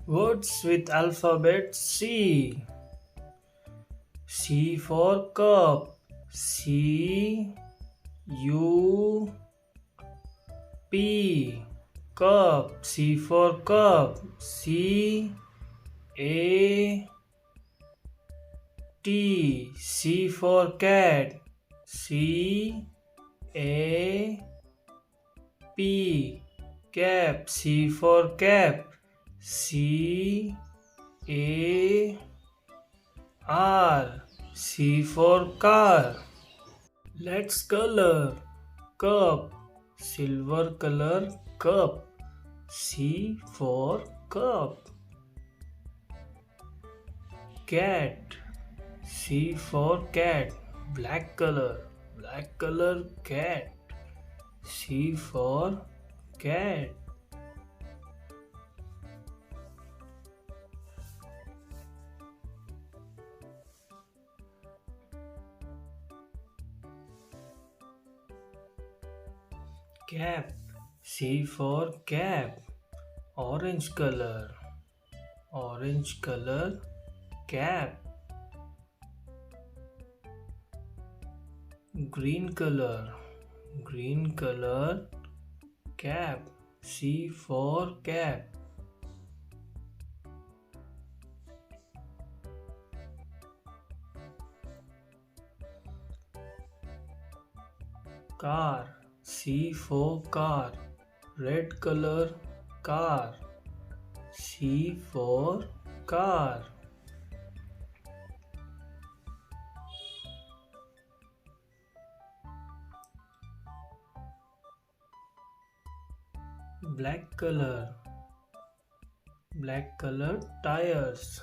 Words with alphabet C. C for cup. C U P. Cup. C for cup. C A T. C for cat. C A P. Cap. C for cap. C A R. C for car. Let's color. Cup. Silver color cup. C for cup. Cat. C for cat. Black color. Black color cat. C for cat. Cap. C for cap. Orange color. Orange color cap. Green color. Green color cap. C for cap. Car. C for car. Red color car. C for car. Black color. Black color tires.